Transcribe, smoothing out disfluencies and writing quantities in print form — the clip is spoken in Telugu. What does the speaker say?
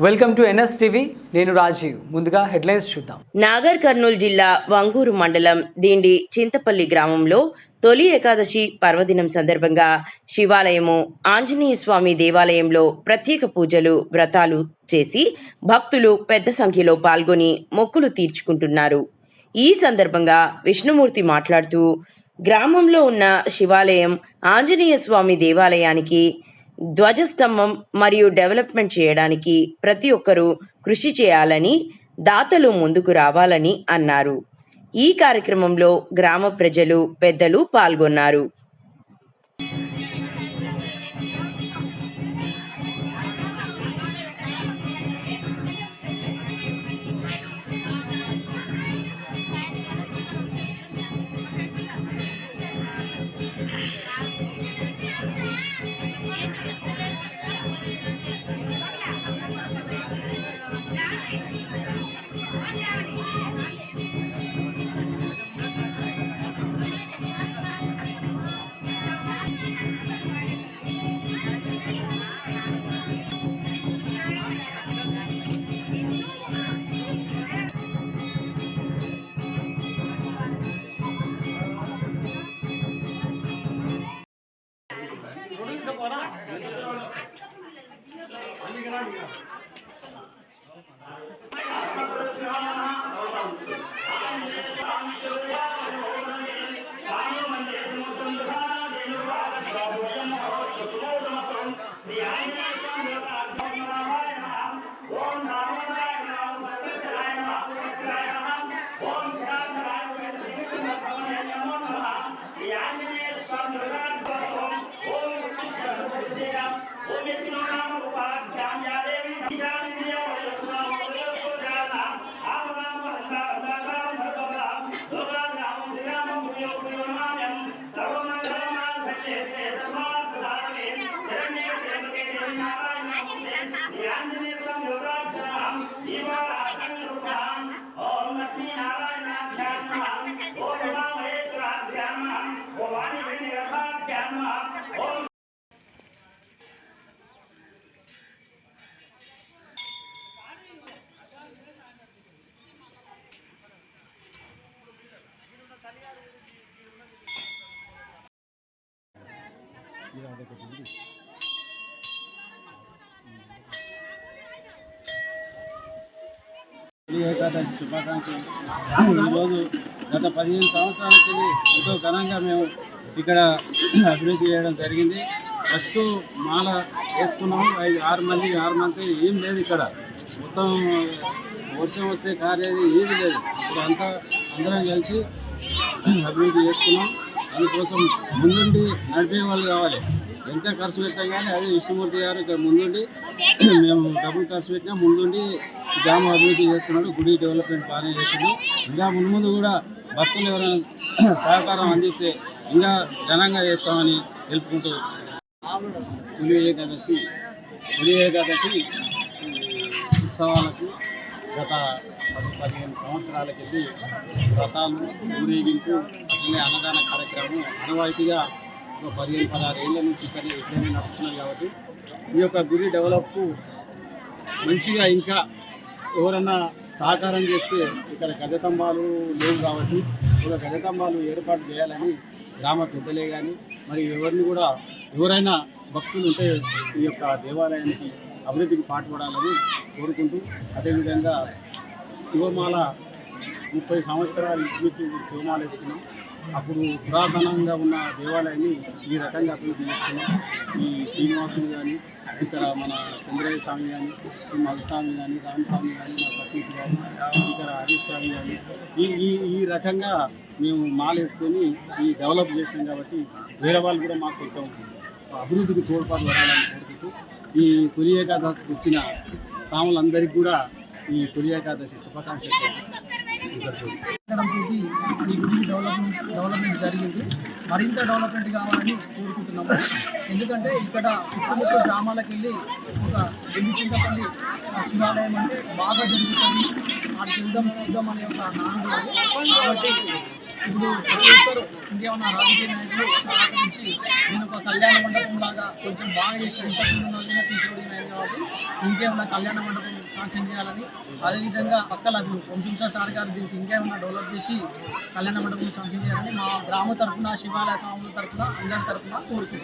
Welcome to NSTV. నేను రాజీవ్. ముందుగా హెడ్లైన్స్ చూద్దాం. నాగర్ కర్నూలు జిల్లా వంగూరు మండలం దిండి చింతపల్లి గ్రామంలో తొలి ఏకాదశి పర్వదినం సందర్భంగా శివాలయము ఆంజనేయ స్వామి దేవాలయంలో ప్రత్యేక పూజలు వ్రతాలు చేసి భక్తులు పెద్ద సంఖ్యలో పాల్గొని మొక్కులు తీర్చుకుంటున్నారు. ఈ సందర్భంగా విష్ణుమూర్తి మాట్లాడుతూ గ్రామంలో ఉన్న శివాలయం ఆంజనేయ స్వామి దేవాలయానికి ధ్వజస్తంభం మరియు డెవలప్మెంట్ చేయడానికి ప్రతి ఒక్కరూ కృషి చేయాలని, దాతలు ముందుకు రావాలని అన్నారు. ఈ కార్యక్రమంలో గ్రామ ప్రజలు, పెద్దలు పాల్గొన్నారు. ఏకాదశి శుభాకాంక్షలు. ఈరోజు గత 15 సంవత్సరాలకి ఎంతో ఘనంగా మేము ఇక్కడ అభివృద్ధి చేయడం జరిగింది. ఫస్ట్ మాల వేసుకున్నాము, 6 మంది ఏం లేదు ఇక్కడ. మొత్తం వర్షం వస్తే కారేది ఏది లేదు. ఇప్పుడు అంతా అందరం కలిసి అభివృద్ధి చేసుకున్నాం. అందుకోసం ముందుండి నడిపే వాళ్ళు కావాలి. ఎంత ఖర్చు పెట్టాం కానీ అదే విష్ణుమూర్తి గారు ఇక్కడ ముందుండి మేము డబ్బులు ఖర్చు పెట్టినా ముందుండి గ్రామం అభివృద్ధి చేస్తున్నాడు. గుడి డెవలప్మెంట్ బాగానే చేసిండు. ఇంకా ముందు కూడా భక్తులు ఎవరైనా సహకారం అందిస్తే ఇంకా ఘనంగా చేస్తామని తెలుపుకుంటూ తొలి ఏకాదశి ఉత్సవాలకు గత 15 సంవత్సరాలకి వెళ్ళి వ్రతాలు, ఊరేగింపు, అట్లనే అన్నదాన కార్యక్రమం అనవాయితీగా ఒక 15-16 ఏళ్ళ నుంచి ఇక్కడే నడుస్తున్నాయి. కాబట్టి ఈ యొక్క గుడి డెవలప్ మంచిగా ఇంకా ఎవరన్నా సహకారం చేస్తే ఇక్కడ గజతంబాలు లేవు కాబట్టి ఒక గజతంబాలు ఏర్పాటు చేయాలని గ్రామ పెద్దలే కానీ మరి ఎవరైనా భక్తులు ఉంటే ఈ యొక్క దేవాలయానికి అభివృద్ధికి పాటుపడాలని కోరుకుంటూ, అదేవిధంగా శివమాల 30 సంవత్సరాల నుంచి శివమాల వేసుకున్నాం. అప్పుడు పురాతనంగా ఉన్న దేవాలయాన్ని ఈ రకంగా అభివృద్ధి చేస్తున్నాం. ఈ శ్రీనివాసులు కానీ, ఇక్కడ మన చంద్రయ్య స్వామి కానీ, మధుస్వామి కానీ, రామస్వామి కానీ, మా సతీష్ కానీ, ఇక్కడ హరీష్ స్వామి కానీ ఈ రకంగా మేము మాల వేసుకొని ఈ డెవలప్ చేసాం. కాబట్టి వేరే వాళ్ళు కూడా మాకు కొంచెం అభివృద్ధికి తోడ్పాటు పడాలని కోరుకుంటూ ఈ తొలి ఏకాదశికి వచ్చిన స్వాములందరికీ కూడా ఈ తొలి ఏకాదశి శుభాకాంక్షలు. ఈ గుడి డెవలప్మెంట్ జరిగింది. మరింత డెవలప్మెంట్ కావాలని కోరుకుంటున్నాము. ఎందుకంటే ఇక్కడ చుట్టుముట్టు గ్రామాలకు వెళ్ళి ఒక దిండి చింతపల్లి శివాలయం అంటే బాగా జరుగుతుంది, అది చూద్దాం అనే ఒక నానుడు. కాబట్టి ఇప్పుడు ప్రతి ఒక్కరు ఇంకేమన్నా రాజకీయ నాయకులు సహకరించి నేను ఒక కళ్యాణ మండపం లాగా కొంచెం బాగా చేసి ఇంతకుముందు సీసీ రోడ్డు నాయకులు కాబట్టి ఇంకేమన్నా కళ్యాణ మండపం శాంక్షన్ చేయాలని, అదేవిధంగా పక్కల వంశీకృష్ణ సార్ గారు దీనికి ఇంకేమన్నా డెవలప్ చేసి కళ్యాణ మండపం శాంక్షన్ చేయాలని మా గ్రామ తరఫున, శివాలయ స్వాముల తరఫున, అందరి తరఫున కోరుకుంటున్నాం.